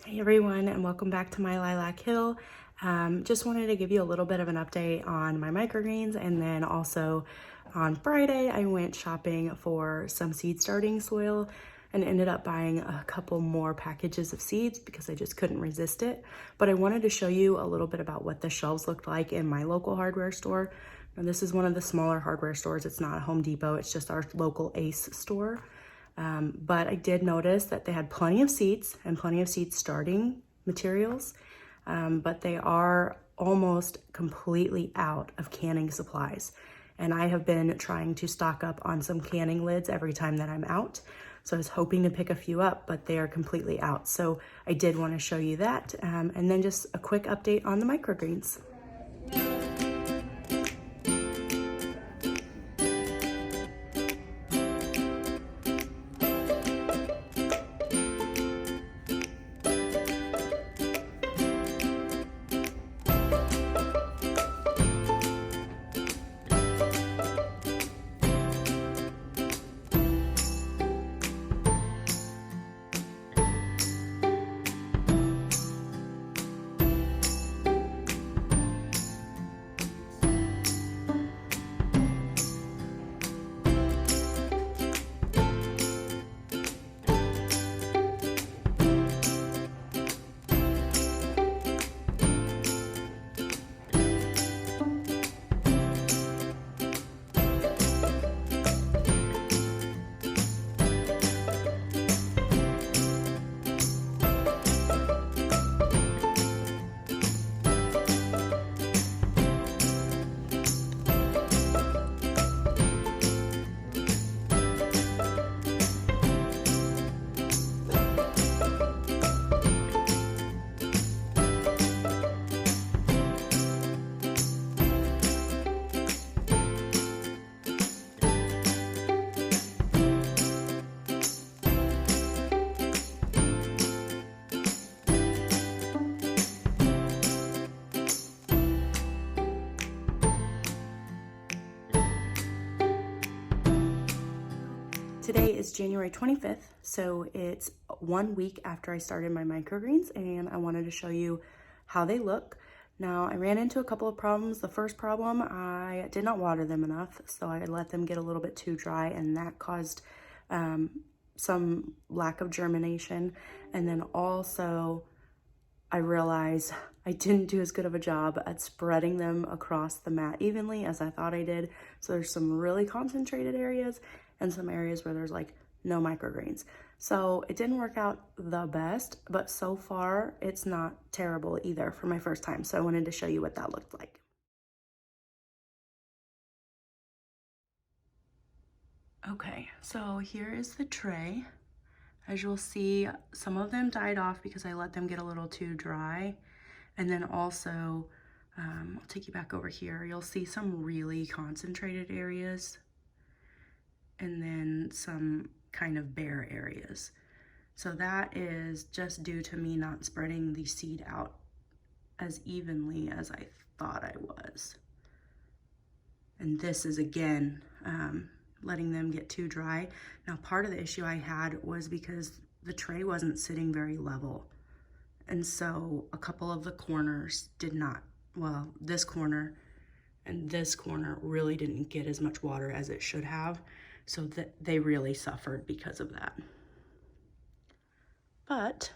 Hey everyone, and welcome back to my Lilac Hill. Just wanted to give you a little bit of an update on my microgreens, and then also on Friday I went shopping for some seed starting soil and ended up buying a couple more packages of seeds because I just couldn't resist it. But I wanted to show you a little bit about what the shelves looked like in my local hardware store. Now, this is one of the smaller hardware stores. It's not a Home Depot, it's just our local Ace store. But I did notice that they had plenty of seeds and plenty of seed starting materials, but they are almost completely out of canning supplies. And I have been trying to stock up on some canning lids every time that I'm out. So I was hoping to pick a few up, but they are completely out. So I did want to show you that. And then just a quick update on the microgreens. Today is January 25th, so it's 1 week after I started my microgreens, and I wanted to show you how they look. Now, I ran into a couple of problems. The first problem, I did not water them enough, so I let them get a little bit too dry, and that caused some lack of germination. And then also, I realized I didn't do as good of a job at spreading them across the mat evenly as I thought I did. So there's some really concentrated areas and some areas where there's like no microgreens. So it didn't work out the best, but so far it's not terrible either for my first time. So I wanted to show you what that looked like. Okay, so here is the tray. As you'll see, some of them died off because I let them get a little too dry. And then also, I'll take you back over here. You'll see some really concentrated areas and then some kind of bare areas. So that is just due to me not spreading the seed out as evenly as I thought I was. And this is again, letting them get too dry. Now, part of the issue I had was because the tray wasn't sitting very level. And so a couple of the corners did not, well, this corner and this corner really didn't get as much water as it should have. So that they really suffered because of that. But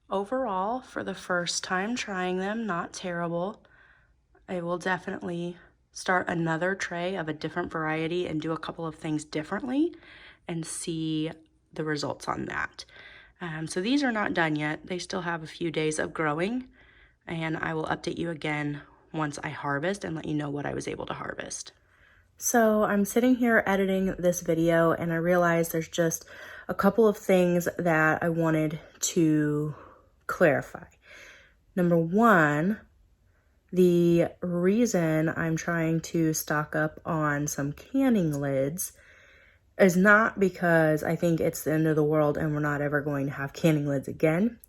overall, for the first time trying them, not terrible. I will definitely start another tray of a different variety and do a couple of things differently and see the results on that. So these are not done yet. They still have a few days of growing, and I will update you again once I harvest and let you know what I was able to harvest. So I'm sitting here editing this video, and I realized there's just a couple of things that I wanted to clarify. Number one, the reason I'm trying to stock up on some canning lids is not because I think it's the end of the world and we're not ever going to have canning lids again.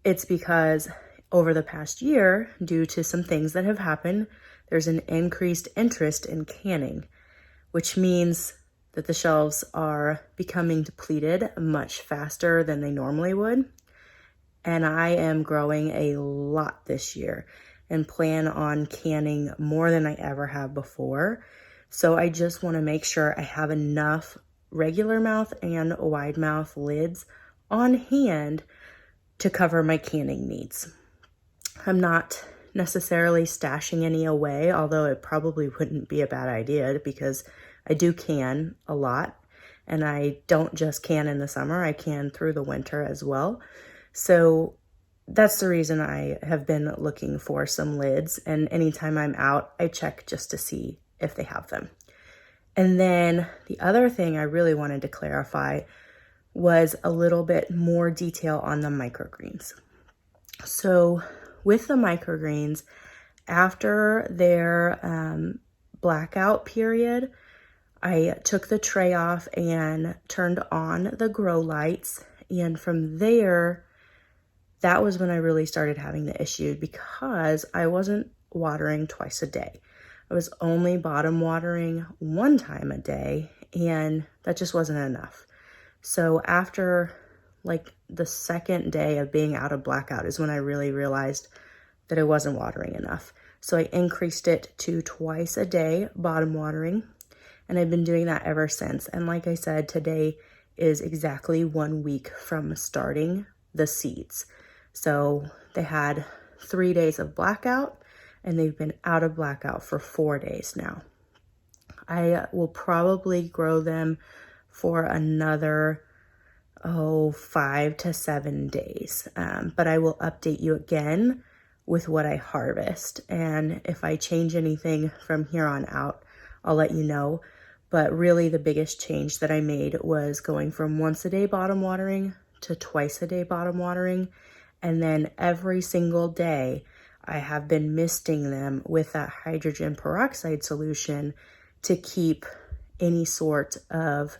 It's because over the past year, due to some things that have happened, there's an increased interest in canning, which means that the shelves are becoming depleted much faster than they normally would. and I am growing a lot this year and plan on canning more than I ever have before. So I just want to make sure I have enough regular mouth and wide mouth lids on hand to cover my canning needs. I'm not necessarily stashing any away, although it probably wouldn't be a bad idea because I do can a lot, and I don't just can in the summer, I can through the winter as well. So that's the reason I have been looking for some lids, and anytime I'm out, I check just to see if they have them. And then the other thing I really wanted to clarify was a little bit more detail on the microgreens. So with the microgreens, after their blackout period, I took the tray off and turned on the grow lights. And from there, that was when I really started having the issue because I wasn't watering twice a day. I was only bottom watering one time a day, and that just wasn't enough. So after like the second day of being out of blackout is when I really realized that I wasn't watering enough. So I increased it to twice a day bottom watering, and I've been doing that ever since. And like I said, today is exactly 1 week from starting the seeds. So they had 3 days of blackout, and they've been out of blackout for 4 days now. I will probably grow them for another 5 to 7 days, but I will update you again with what I harvest, and if I change anything from here on out, I'll let you know. But really the biggest change that I made was going from once a day bottom watering to twice a day bottom watering, and then every single day I have been misting them with that hydrogen peroxide solution to keep any sort of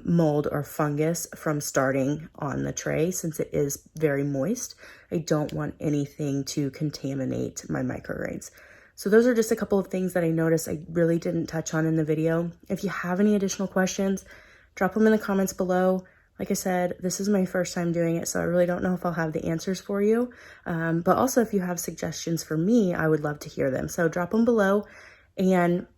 mold or fungus from starting on the tray. Since it is very moist, I don't want anything to contaminate my microgreens. So those are just a couple of things that I noticed I really didn't touch on in the video. If you have any additional questions, drop them in the comments below. Like I said, this is my first time doing it, so I really don't know if I'll have the answers for you. But also if you have suggestions for me, I would love to hear them. So drop them below. And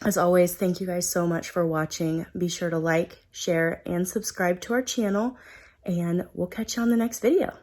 as always, thank you guys so much for watching. Be sure to like, share, and subscribe to our channel, and we'll catch you on the next video.